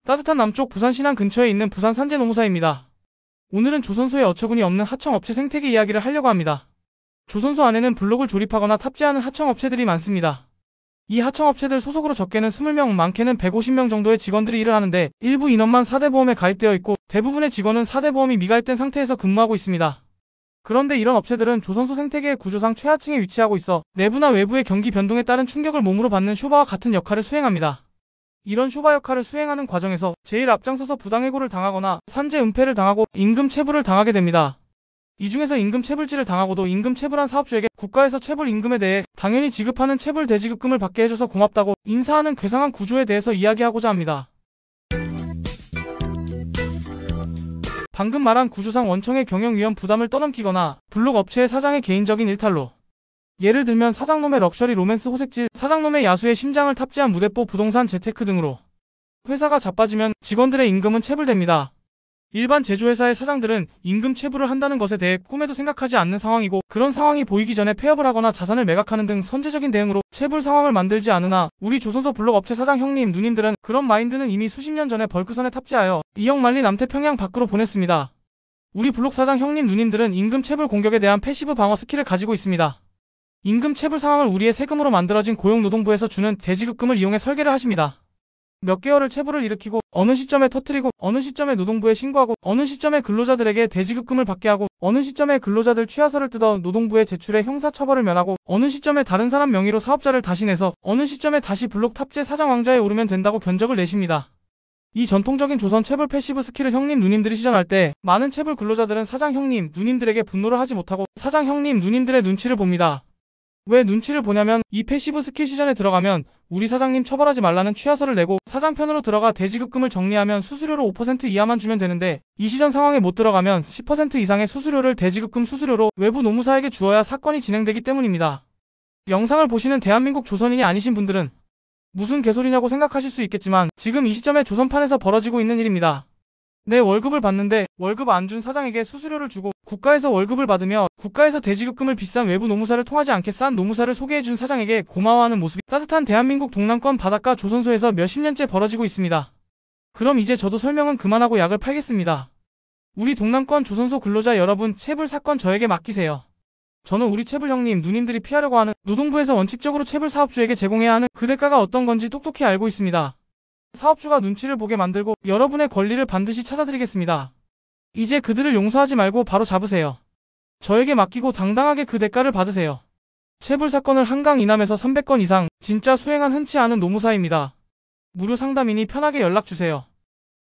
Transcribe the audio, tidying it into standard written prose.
따뜻한 남쪽 부산 신안 근처에 있는 부산 산재 노무사입니다. 오늘은 조선소의 어처구니 없는 하청업체 생태계 이야기를 하려고 합니다. 조선소 안에는 블록을 조립하거나 탑재하는 하청업체들이 많습니다. 이 하청업체들 소속으로 적게는 20명, 많게는 150명 정도의 직원들이 일을 하는데 일부 인원만 4대 보험에 가입되어 있고 대부분의 직원은 4대 보험이 미가입된 상태에서 근무하고 있습니다. 그런데 이런 업체들은 조선소 생태계의 구조상 최하층에 위치하고 있어 내부나 외부의 경기 변동에 따른 충격을 몸으로 받는 쇼바와 같은 역할을 수행합니다. 이런 쇼바 역할을 수행하는 과정에서 제일 앞장서서 부당해고를 당하거나 산재 은폐를 당하고 임금 체불을 당하게 됩니다. 이 중에서 임금 체불지를 당하고도 임금 체불한 사업주에게 국가에서 체불 임금에 대해 당연히 지급하는 체불 대지급금을 받게 해줘서 고맙다고 인사하는 괴상한 구조에 대해서 이야기하고자 합니다. 방금 말한 구조상 원청의 경영 위험 부담을 떠넘기거나 블록 업체의 사장의 개인적인 일탈로, 예를 들면 사장놈의 럭셔리 로맨스 호색질, 사장놈의 야수의 심장을 탑재한 무대뽀 부동산 재테크 등으로 회사가 자빠지면 직원들의 임금은 체불됩니다. 일반 제조회사의 사장들은 임금 체불을 한다는 것에 대해 꿈에도 생각하지 않는 상황이고, 그런 상황이 보이기 전에 폐업을 하거나 자산을 매각하는 등 선제적인 대응으로 체불 상황을 만들지 않으나 우리 조선소 블록 업체 사장 형님 누님들은 그런 마인드는 이미 수십 년 전에 벌크선에 탑재하여 이역 만리 남태평양 밖으로 보냈습니다. 우리 블록 사장 형님 누님들은 임금 체불 공격에 대한 패시브 방어 스킬을 가지고 있습니다. 임금 체불 상황을 우리의 세금으로 만들어진 고용노동부에서 주는 대지급금을 이용해 설계를 하십니다. 몇 개월을 체불을 일으키고 어느 시점에 터뜨리고 어느 시점에 노동부에 신고하고 어느 시점에 근로자들에게 대지급금을 받게 하고 어느 시점에 근로자들 취하서를 뜯어 노동부에 제출해 형사처벌을 면하고 어느 시점에 다른 사람 명의로 사업자를 다시 내서 어느 시점에 다시 블록 탑재 사장 왕좌에 오르면 된다고 견적을 내십니다. 이 전통적인 조선 체불 패시브 스킬을 형님 누님들이 시전할 때 많은 체불 근로자들은 사장 형님 누님들에게 분노를 하지 못하고 사장 형님 누님들의 눈치를 봅니다. 왜 눈치를 보냐면 이 패시브 스킬 시전에 들어가면 우리 사장님 처벌하지 말라는 취하서를 내고 사장 편으로 들어가 대지급금을 정리하면 수수료로 5% 이하만 주면 되는데 이 시전 상황에 못 들어가면 10% 이상의 수수료를 대지급금 수수료로 외부 노무사에게 주어야 사건이 진행되기 때문입니다. 영상을 보시는 대한민국 조선인이 아니신 분들은 무슨 개소리냐고 생각하실 수 있겠지만 지금 이 시점에 조선판에서 벌어지고 있는 일입니다. 내 월급을 받는데 월급 안 준 사장에게 수수료를 주고 국가에서 월급을 받으며 국가에서 대지급금을 비싼 외부 노무사를 통하지 않게 싼 노무사를 소개해준 사장에게 고마워하는 모습이 따뜻한 대한민국 동남권 바닷가 조선소에서 몇십 년째 벌어지고 있습니다. 그럼 이제 저도 설명은 그만하고 약을 팔겠습니다. 우리 동남권 조선소 근로자 여러분, 체불 사건 저에게 맡기세요. 저는 우리 체불 형님 누님들이 피하려고 하는 노동부에서 원칙적으로 체불 사업주에게 제공해야 하는 그 대가가 어떤 건지 똑똑히 알고 있습니다. 사업주가 눈치를 보게 만들고 여러분의 권리를 반드시 찾아드리겠습니다. 이제 그들을 용서하지 말고 바로 잡으세요. 저에게 맡기고 당당하게 그 대가를 받으세요. 체불 사건을 한강 이남에서 300건 이상 진짜 수행한 흔치 않은 노무사입니다. 무료 상담이니 편하게 연락주세요.